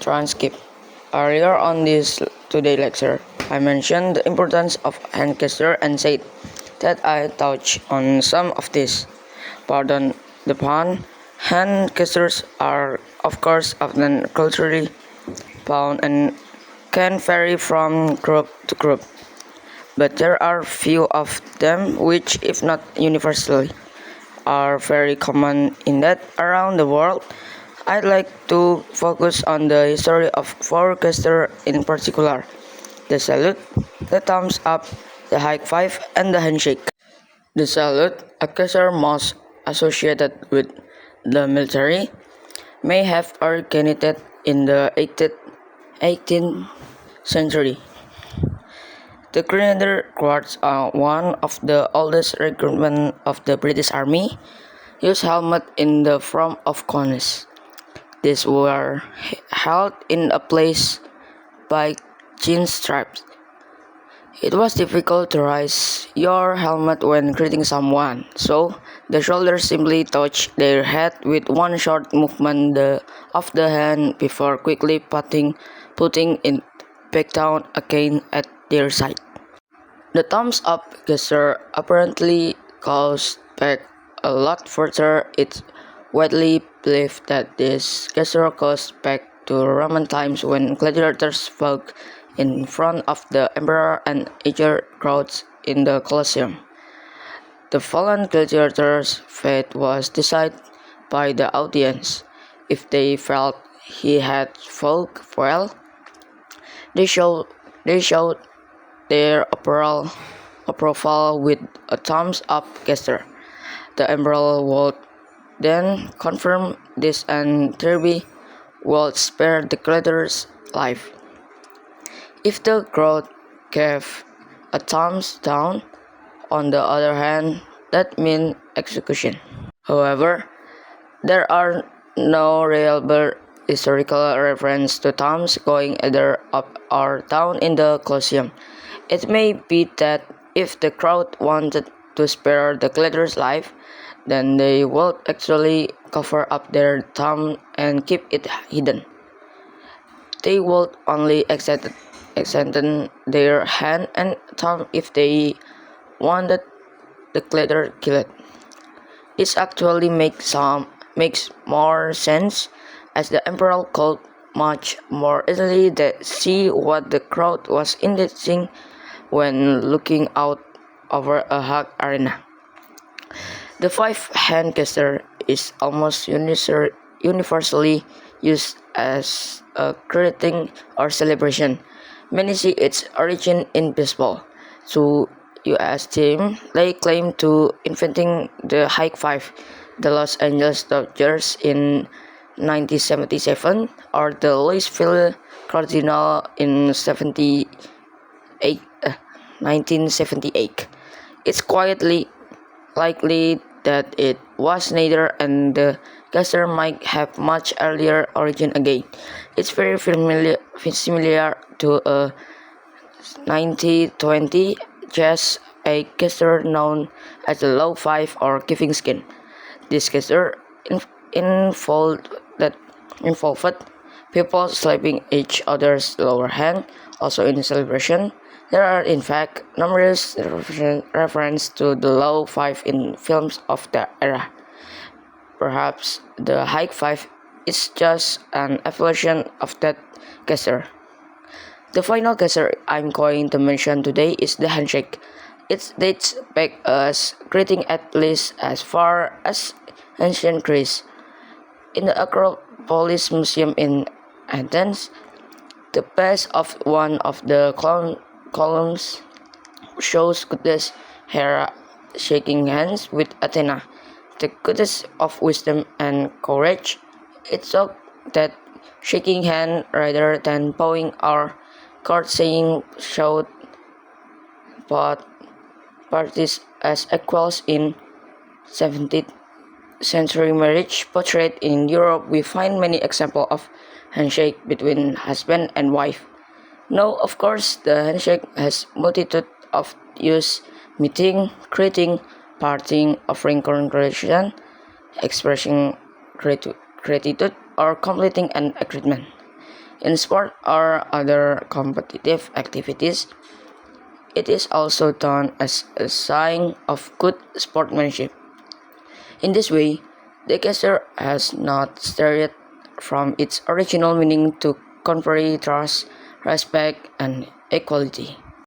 transcript. Earlier on this today lecture, I mentioned the importance of hand gesture and said that I touch on some of this. Pardon the pun, hand gestures are of course often culturally bound and can vary from group to group, but there are few of them which, if not universally, are very common in that around the world. I'd like to focus on the history of four gestures in particular: the salute, the thumbs up, the high five, and the handshake. The salute, a gesture most associated with the military, may have originated in the 18th century. The Grenadier Guards, one of the oldest recruitment of the British Army, used helmets in the form of cones. These were held in a place by chin straps. It was difficult to raise your helmet when greeting someone, so the shoulders simply touched their head with one short movement of the hand before quickly putting it back down again at their side. The thumbs up gesture apparently goes back a lot further. It's widely believed that this gesture goes back to Roman times when gladiators fought in front of the emperor and eager crowds in the Colosseum. The fallen gladiator's fate was decided by the audience. If they felt he had fought well, they showed their approval with a thumbs up gesture. The emperor would then confirm this and thereby would spare the gladiator's life. If the crowd gave a thumbs down, on the other hand, that meant execution. However, there are no reliable historical reference to thumbs going either up or down in the Colosseum. It may be that if the crowd wanted to spare the gladiator's life, then they would actually cover up their thumb and keep it hidden. They would only extend their hand and thumb if they wanted the gladiator killed. This actually makes more sense, as the emperor could much more easily see what the crowd was intending when looking out over a hug arena. The five-hand gesture is almost universally used as a greeting or celebration. Many see its origin in baseball. Two U.S. teams lay claim to inventing the high five: the Los Angeles Dodgers in 1977 or the Louisville Cardinals in 1978. It's quietly likely that it was neither, and the gesture might have much earlier origin again. It's very similar to a 1920 jazz a gesture known as the low five or giving skin. This gesture involved people slapping each other's lower hand. Also in celebration, there are in fact numerous references to the low five in films of the era. Perhaps the high five is just an evolution of that gesture. The final gesture I'm going to mention today is the handshake. It dates back as greeting at least as far as ancient Greece. In the Acropolis Museum in Athens, the base of one of the columns shows goddess Hera shaking hands with Athena, the goddess of wisdom and courage. It's thought that shaking hands rather than bowing or courtesying showed both parties as equals. In 17th century marriage portrait in Europe, we find many examples of handshake between husband and wife. Now, of course, the handshake has multitude of use: meeting, greeting, parting, offering congratulations, expressing gratitude, or completing an agreement. In sport or other competitive activities, it is also done as a sign of good sportsmanship. In this way, the gesture has not strayed from its original meaning to convey trust, respect, and equality.